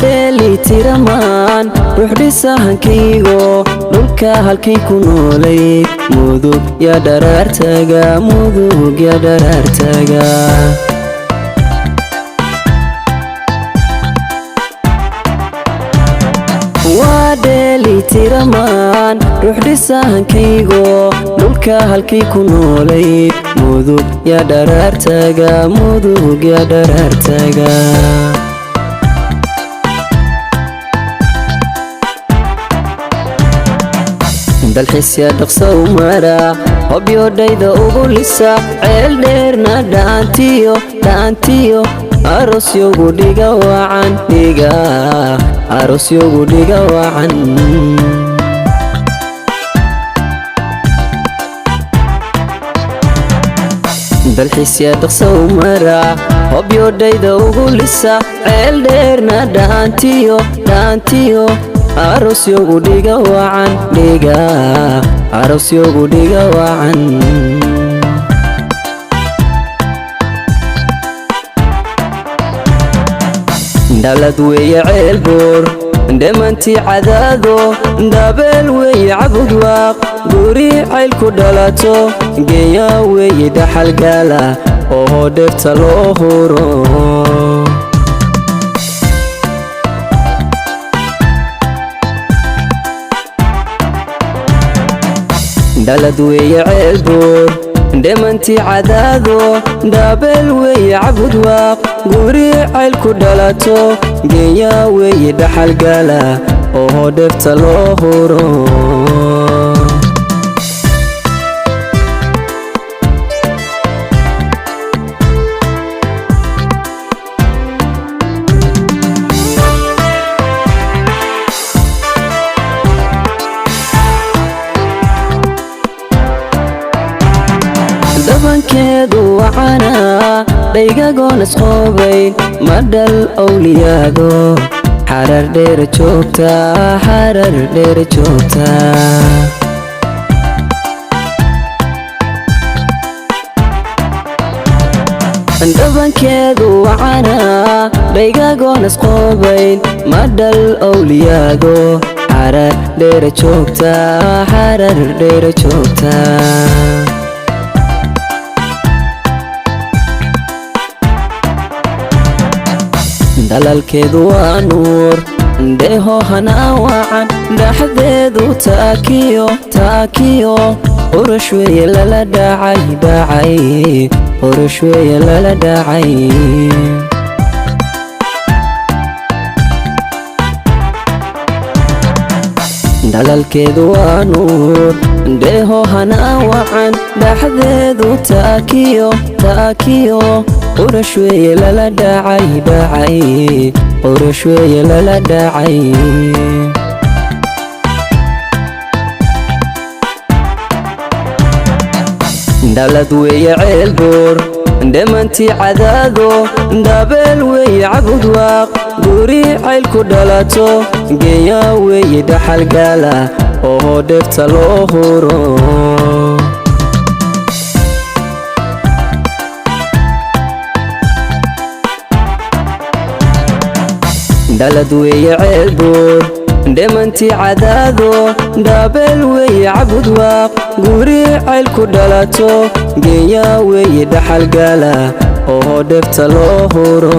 wadeli tiraman ruux dhisahankaygo dhulka halkay ku noolay mudug ya dharartaga mudug ya dharartaga wadeli tiraman ruux dhisahankaygo dhulka halkay ku noolay mudug ya dharartaga mudug ya dharartaga dalxiis ya dhaqso mara hobyodayda ugu lisa ceel dheerna dhaantiyo arosyogu dhiga wacan arosyogu dhiga wacan dalxiis ya dhaqso mara hobyodayda ugu lisa ceel dheerna dhaantiyo arosyogu dhiga wacan arosyogu dhiga wacan dhalad weeye ceel buur dhemantii cadaado dabeel weeye cabudwaaq guri cayl ku dhalato geeya weeye dhaxalgaala oo dheefta loo huro dhalad weeye ceel buur dhemantii cadaado dabeel weeye cabudwaaq guri cayl ku dhalato geeya weeye dhaxalgaala oo dheefta loo huro dabankeedu wacana dhaygagoon isqoobayn madhal awliyaado xarar dheer joogta dabankeedu wacana dhaygagoon isqoobayn madhal awliyaado xarar dheer joogta dalalkeedu waa nuur dheeho hanaa wacan dhaxdeedu taakiyo urush weeye lala dhacay urush weeye lala dhacay dalalkeedu waa nuur dheeho hanaa wacan dhaxdeedu taakiyo urush weeye lala dhacay urush weeye lala dhacay dhalad weeye ceel buur dhemantii cadaado dabeel weeye cabudwaaq guri cayl ku dhalato geeya weeye dhaxalgaala oo dheefta loo huro dhalad weeye ceel buur dhemantii cadaado dabeel weeye cabudwaaq guri cayl ku dhalato geeya weeye dhaxalgaala oo dheefta loo huro